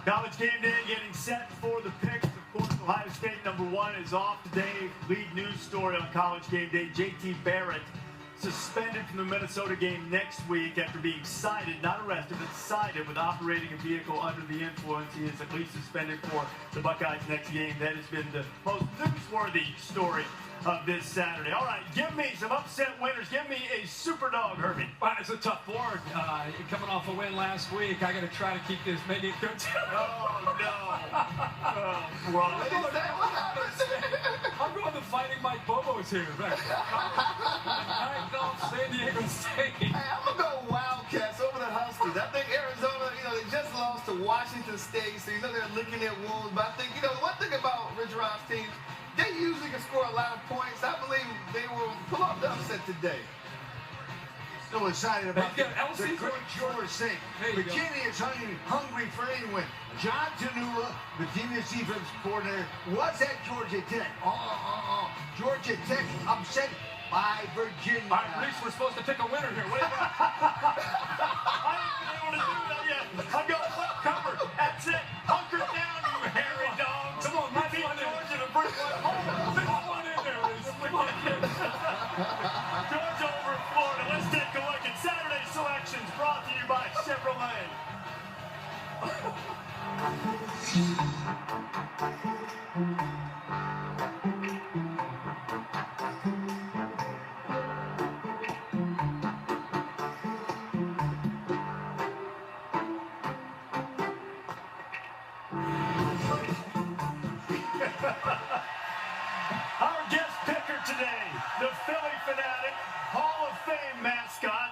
College game day getting set for the picks. Of course, Ohio State #1 is off today. Lead news story on College game day. JT Barrett suspended from the Minnesota game next week after being cited, not arrested, but cited with operating a vehicle under the influence. He is at least suspended for the Buckeyes' next game. That has been the most newsworthy story of this Saturday. All right, give me some upset winners. Give me a super dog, Herbie. Well, it's a tough board. Coming off a win last week, I got to try to keep this, make it good. Oh, no. Oh, well, I'm going to Fighting Mike Bobo's here. I go San Diego State. Hey, I'm going to go Wildcats over the Huskies. I think Arizona, they just lost to Washington State, so they're licking their wounds. But I think, the one thing about Rich Rod's team, they usually can score a lot of points. I believe they will pull off the upset today. So excited about the LC's great George thing. Virginia is hungry for any win. John Tanula, Virginia's defense coordinator, was at Georgia Tech. Georgia Tech upset by Virginia. All right, Reese, we're supposed to pick a winner here. What do you got? I haven't been able to do that yet. I got one covered. That's it. Hunker down, you hairy dogs. Come on, beat Georgia to bring one home. Pick one in there, Reese. Come on, kid. Georgia over Florida. Let's take a look at Saturday selections brought to you by Chevrolet. Our guest picker today, the Philly Fanatic, Hall of Fame mascot.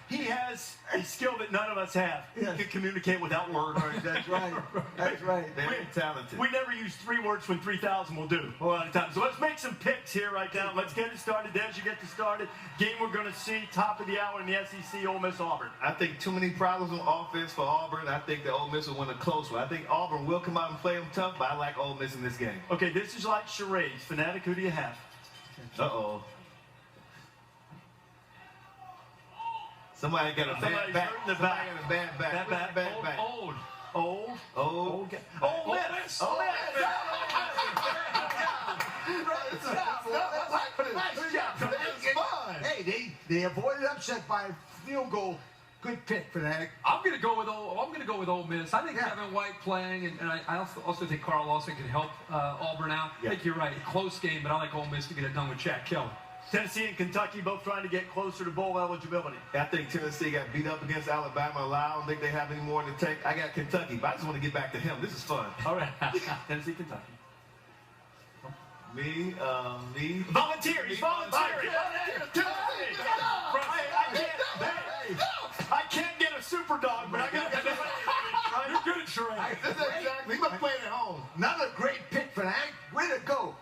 He has a skill that none of us have. He can communicate without words. That's right. That's right. Very talented. We never use 3 words when 3,000 will do a lot of times. So let's make some picks here right now. Let's get it started. As you get it started, game we're going to see top of the hour in the SEC, Ole Miss Auburn. I think too many problems on offense for Auburn. I think that Ole Miss will win a close one. I think Auburn will come out and play them tough, but I like Ole Miss in this game. Okay, this is like charades. Fanatic, who do you have? Uh-oh. Somebody got a bad back. The back. Somebody got a bad back. Bad back. Old. Ole Miss. Nice job. Hey, they avoided upset by a field goal. Good pick, Fanatic. I'm gonna go with Ole Miss. I think Kevin White playing, and I also think Carl Lawson can help Auburn out. I think you're right. Close game, but I like Ole Miss to get it done with Chad Kelly. Tennessee and Kentucky both trying to get closer to bowl eligibility. I think Tennessee got beat up against Alabama. I don't think they have any more to take. I got Kentucky, but I just want to get back to him. This is fun. All right. Tennessee, Kentucky. Me. Volunteer. He's volunteering. I can't get a super dog, but I got to get right. You're good at charades. Exactly. He must play it at home. Another great pick, Fanatic. Way to go.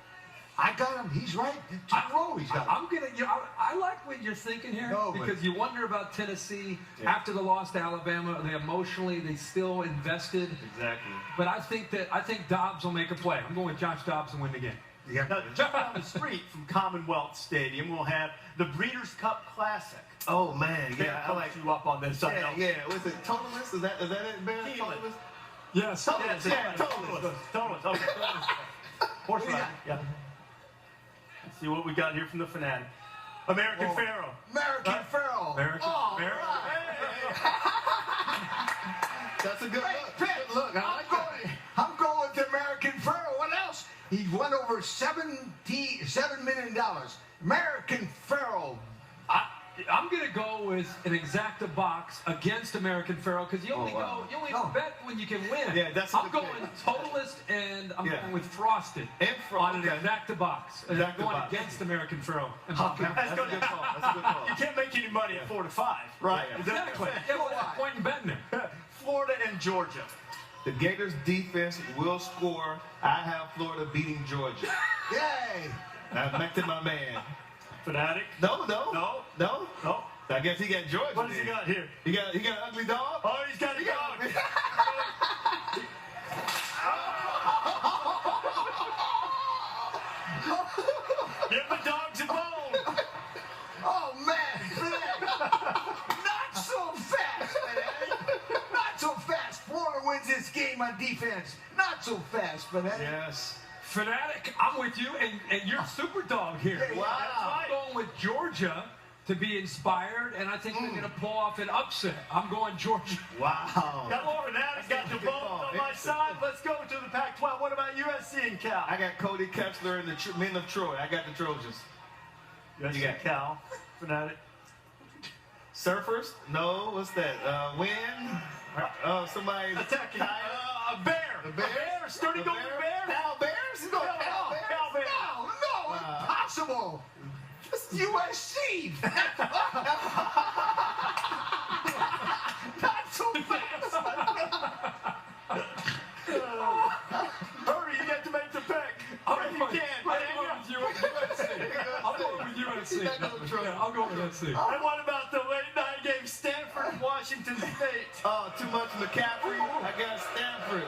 I got him. He's right. 2 in a row he's got him. I like what you're thinking here because you wonder about Tennessee after the loss to Alabama. They still invested. Exactly. But I think Dobbs will make a play. I'm going with Josh Dobbs and win the game. Yeah. Now, just down the street from Commonwealth Stadium, we'll have the Breeders' Cup Classic. Oh man, yeah, I like you up on this. Yeah. Was it Totalist? Is that it, Ben? Totalist? Yes. Totalist. Okay. Horse riding. Yeah. Let's see what we got here from the Fanatic. American Pharaoh. American Pharaoh. Pharaoh. That's a good look. Pick. Look, I'm going with the American Pharaoh. What else? He won over $7 million. American Pharaoh. I'm going to go with an exact box against American Pharaoh because you only bet when you can win. Yeah, that's I'm going Totalist and I'm going with Frosted on an exact box. And I'm going against American Pharaoh. That's a good call. You can't make any money at 4 to 5, right? Exactly. What's the point in betting there? Florida and Georgia. The Gators' defense will score. I have Florida beating Georgia. Yay! I'm back to my man. Fanatic? No. I guess he got Georgia. What does he got here? He got an ugly dog? Oh, he's got a dog. Give the dogs a bone. Oh, man. Not so fast, man. Not so fast. Florida wins this game on defense. Not so fast, Fanatic. Yes. Fanatic, I'm with you, and you're super dog here. Yeah, wow. I'm going with Georgia to be inspired, and I think they're going to pull off an upset. I'm going Georgia. Wow. Got more Fanatic, got the vote on my side. Let's go to the Pac-12. What about USC and Cal? I got Cody Kessler and the men of Troy. I got the Trojans. USC You got Cal. Fanatic. Surfers? No. What's that? Wind? Somebody. Attacking. Kyle? A bear. The bear? Sturdy The Golden Bear. Cal Bears? He's going Cal Bears? Cal Bears. No, impossible. It's USC. Not so fast. Hurry, you get to make the pick. I'm You going can. with USC. I'm going with USC. Yeah, I'll go with USC. And what about the late night game, Stanford, Washington State? Oh, too much McCaffrey. I got Stanford.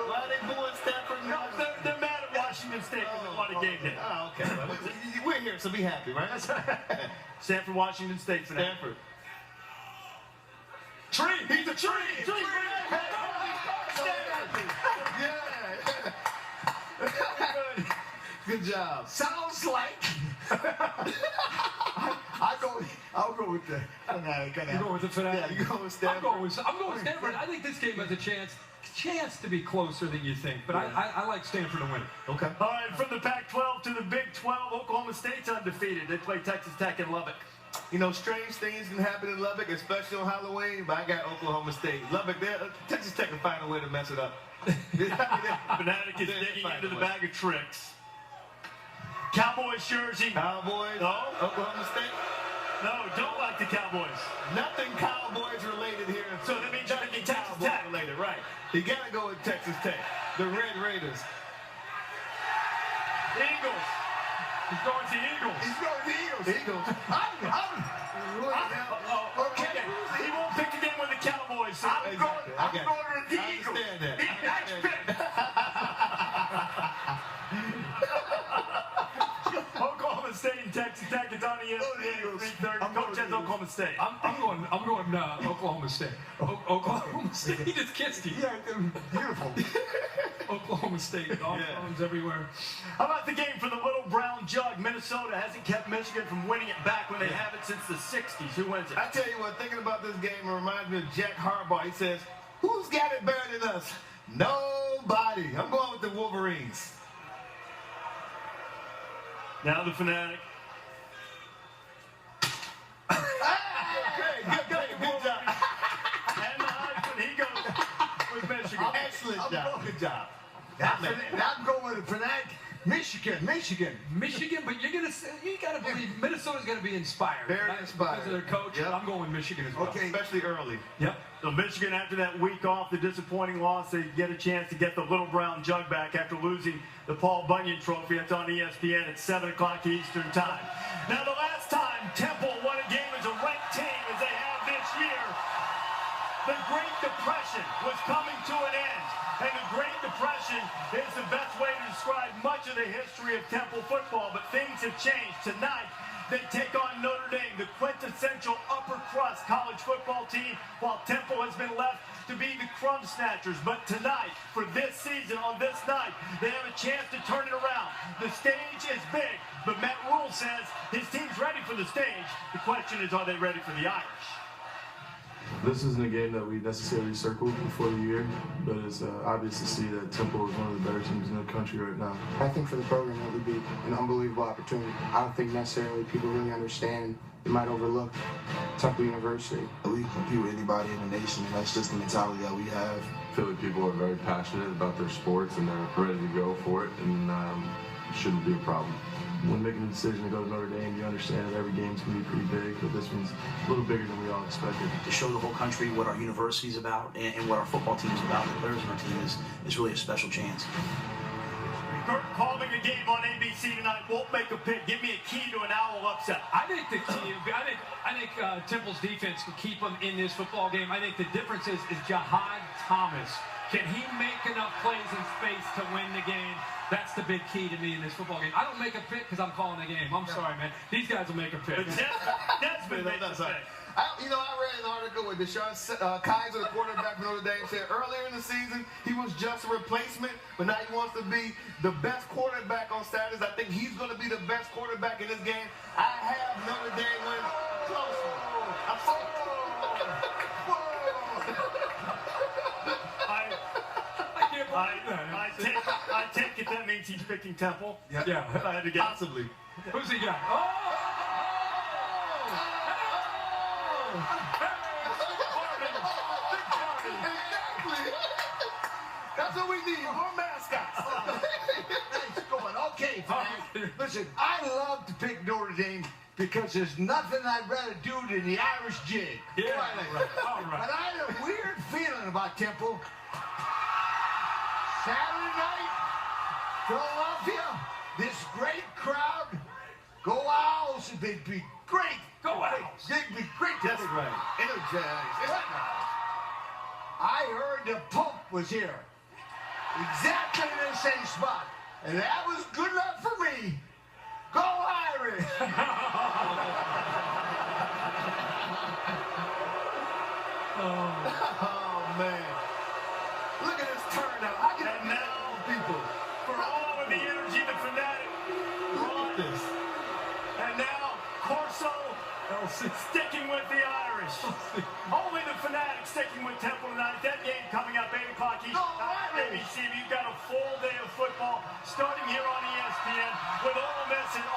Why are they booing Stanford? No, they're mad at Washington State because they won a game day. Oh, okay. Well, we're here, so be happy, right? Stanford, Washington State, Fanatic. Stanford. Tree. He's a tree. Yeah. Good job. Sounds like. I'll go with the Fanatic. You go with the Fanatic. Yeah, you go with Stanford. I'm going with Stanford. I think this game has a chance to be closer than you think, but I like Stanford to win it. Okay. All right, from the Pac-12 to the Big 12, Oklahoma State's undefeated. They play Texas Tech in Lubbock. You know, strange things can happen in Lubbock, especially on Halloween, but I got Oklahoma State. Lubbock, Texas Tech can find a way to mess it up. Fanatic is digging into the bag of tricks. Cowboys jersey. Cowboys. No. Oklahoma State. No, don't like the Cowboys. Nothing Cowboys related here. So that means you're thinking Texas Cowboys Tech. related, right? You gotta go with Texas Tech. The Red Raiders. Eagles. He's going to Eagles. He's going to the Eagles. Eagles. Okay. He won't pick again with the Cowboys. So I'm going to the I Eagles. understand that. Next pick. Oklahoma State and Texas Tech. It's on ESPN at 3:30. Coach has Oklahoma State. I'm going Oklahoma State. Oklahoma State. He just kissed you. Yeah, beautiful. Oklahoma State. All phones everywhere. How about the game for the Little Brown Jug? Minnesota hasn't kept Michigan from winning it back when they have it since the 60s. Who wins it? I tell you what, thinking about this game, it reminds me of Jack Harbaugh. He says, who's got it better than us? Nobody. I'm going with the Wolverines. Now the Fanatic. Good job. And the Heisman, he goes with Michigan. Excellent job. Good job. I'm going with the Fanatic. Michigan, but you gotta believe Minnesota's gonna be inspired. Very inspired. Because of their coach. Yep. I'm going with Michigan as well. Okay. Especially early. Yep. So Michigan, after that week off, the disappointing loss, they get a chance to get the Little Brown Jug back after losing the Paul Bunyan Trophy. That's on ESPN at 7 o'clock Eastern Time. Now, the last time Temple won a game as a ranked team, as they have this year, the Great Depression was coming to an end. And the Great Depression is the best way to describe much of the history of Temple football, but things have changed. Tonight, they take on Notre Dame, the quintessential upper crust college football team, while Temple has been left to be the crumb snatchers. But tonight, for this season, on this night, they have a chance to turn it around. The stage is big, but Matt Rule says his team's ready for the stage. The question is, are they ready for the Irish? This isn't a game that we necessarily circled before the year, but it's obvious to see that Temple is one of the better teams in the country right now. I think for the program it would be an unbelievable opportunity. I don't think necessarily people really understand. They might overlook Temple University. We compete with anybody in the nation, and that's just the mentality that we have. I feel like people are very passionate about their sports and they're ready to go for it, and it shouldn't be a problem. When making the decision to go to Notre Dame, you understand that every game's going to be pretty big, but this one's a little bigger than we all expected. To show the whole country what our university is about and what our football team is about, the players on our team is really a special chance. Kirk calling a game on ABC tonight. Won't make a pick. Give me a key to an Owl upset. I think the key. I think Temple's defense can keep them in this football game. I think the difference is Jahad Thomas. Can he make enough plays in space to win the game? That's the big key to me in this football game. I don't make a pick because I'm calling the game. I'm sorry, man. These guys will make a pick. Desmond makes a pick. I read an article with Deshaun Kaiser, the quarterback from Notre Dame, said earlier in the season he was just a replacement, but now he wants to be the best quarterback on Saturdays. I think he's going to be the best quarterback in this game. I have Notre Dame win close. I'm sorry. I take it that means he's picking Temple. Yeah. I had to guess. Possibly. Who's he got? Exactly. That's what we need. More mascots. Nice going. Okay, Frank. Listen, I love to pick Notre Dame because there's nothing I'd rather do than the Irish jig. Yeah. Right. All right. But I had a weird feeling about Temple. Saturday night, Philadelphia, this great crowd. Go Owls, they'd be great. Go Owls. They'd be great. That's right. Energized. I heard the Pope was here. Exactly in the same spot. And that was good enough for me. Go Irish! Oh, man. Look at this turnout. I can And now, people. for all of the energy, the fanatic brought this. And now, Corso sticking with the Irish. Only the fanatic sticking with Temple tonight. That game coming up 8 o'clock Eastern time on ABC. You've got a full day of football starting here on ESPN with Ole Miss and